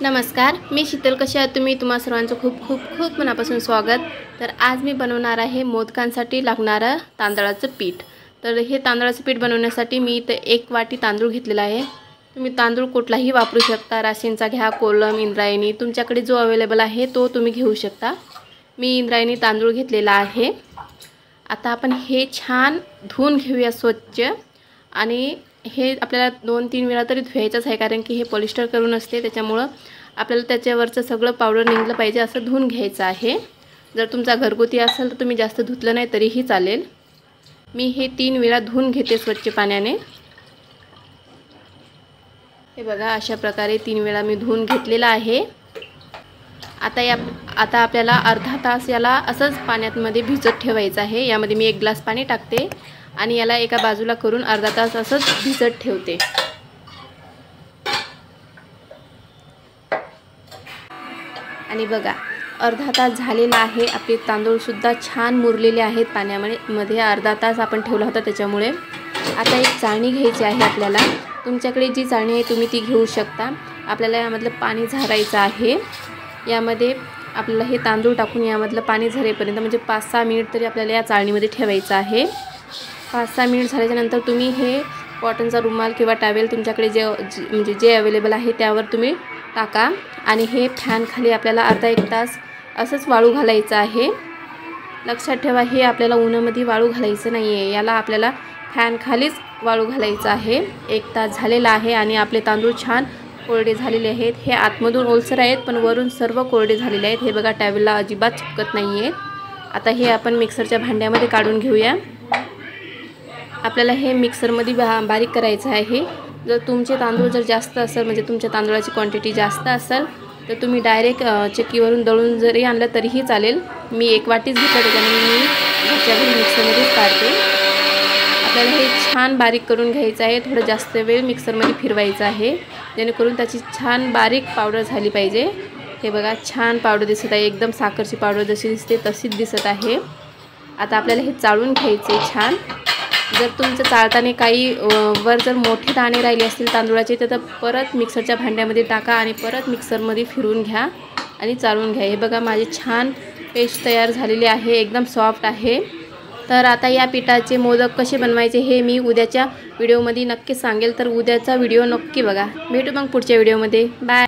नमस्कार, मी शीतल. कशा आहात तुम्ही? तुम्हा सर्वांचं खूप खूप खूप मनापासून स्वागत. तर आज मी बनवणार आहे मोदकांसाठी लागणारं तांदळाचं पीठ. तर हे तांदळाचं पीठ बनवण्यासाठी मी इथे 1 वाटी तांदूळ घेतलेला आहे. तुम्ही तांदूळ कुठलाही वापरू शकता. राशींचा घ्या, कोलम, इंद्रायणी, तुमच्याकडे जो अवेलेबल आहे तो तुम्ही घेऊ शकता. मी इंद्रायणी तांदूळ घेतलेला आहे. आता आपण हे छान धुवून घेऊया स्वच्छ. आणि हे आपल्याला 2-3 वेळा तरी धुवायचंच आहे, कारण की हे पॉलिस्टर करून असते, त्याच्यामुळं आपल्याला त्याच्यावरचं सगळं पावडर निघलं पाहिजे असं धुवून घ्यायचं आहे. जर तुमचा घरगुती असेल तर तुम्ही जास्त धुतलं नाही तरीही चालेल. मी हे 3 वेळा धुवून घेते स्वच्छ पाण्याने. हे बघा, अशा प्रकारे 3 वेळा मी धुवून घेतलेला आहे. आता आपल्याला अर्धा तास याला असंच पाण्यामध्ये भिजत ठेवायचं आहे. यामध्ये मी 1 ग्लास पाणी टाकते आणि याला एका बाजूला करून अर्धा तास असंच भिजत ठेवते. आणि बघा, अर्धा तास झालेला आहे. आपले तांदूळसुद्धा छान मुरलेले आहेत पाण्यामध्ये. अर्धा तास आपण ठेवला होता त्याच्यामुळे. आता एक चाळणी घ्यायची आहे आपल्याला. तुमच्याकडे जी चाळणी आहे तुम्ही ती घेऊ शकता. आपल्याला यामधलं पाणी झारायचं आहे. यामध्ये आपल्याला हे तांदूळ टाकून यामधलं पाणी झरेपर्यंत म्हणजे 5-6 मिनिट तरी आपल्याला या चाळणीमध्ये ठेवायचं आहे. 5-6 मिनिट झाल्याच्यानंतर तुम्ही हे कॉटनचा रुमाल किंवा टॉवेल तुमच्याकडे जे अवेलेबल आहे त्यावर तुम्ही टाका. आणि हे फॅन खाली आपल्याला अर्धा 1 तास असंच वाळू घालायचं आहे. लक्षात ठेवा, हे आपल्याला उन्हामध्ये वाळू घालायचं नाही आहे. याला आपल्याला फॅन खालीच वाळू घालायचं आहे. 1 तास झालेला आहे आणि आपले तांदूळ छान कोरडे झालेले आहेत. हे आतमधून ओलसर आहेत पण वरून सर्व कोरडे झालेले आहेत. हे बघा, टॉवेलला अजिबात चिपकत नाही आहेत. आता हे आपण मिक्सरच्या भांड्यामध्ये काढून घेऊया. आपल्याला हे मिक्सरमध्ये बारीक करायचं आहे. जर तुमचे तांदूळ जर जास्त असेल, म्हणजे तुमच्या तांदूळाची क्वांटिटी जास्त असेल, तर तुम्ही डायरेक्ट चक्कीवरून दळून जरी आणलं तरीही चालेल. मी 1 वाटीच घेतलं, त्याच्यामुळे मी घरच्या घरी मिक्सरमध्येच काढते. आपल्याला हे छान बारीक करून घ्यायचं आहे. थोडं जास्त वेळ मिक्सरमध्ये फिरवायचं आहे, जेणेकरून त्याची छान बारीक पावडर झाली पाहिजे. हे बघा, छान पावडर दिसत आहे. एकदम साखरची पावडर जशी दिसते तशीच दिसत आहे. आता आपल्याला हे चाळून घ्यायचे छान. जर तुमचं चाळताना काही वर जर मोठे दाणे राहिले असतील तांदूळाचे, तर परत मिक्सरच्या भांड्यामध्ये टाका आणि परत मिक्सरमध्ये फिरवून घ्या आणि चाळून घ्या. हे बघा, माझी छान पेस्ट तयार झालेली आहे. एकदम सॉफ्ट आहे. तर आता या पिठाचे मोदक कसे बनवायचे हे मी उद्याच्या व्हिडिओमध्ये नक्की सांगेल. तर उद्याचा व्हिडिओ नक्की बघा. भेटू मग पुढच्या व्हिडिओमध्ये. बाय.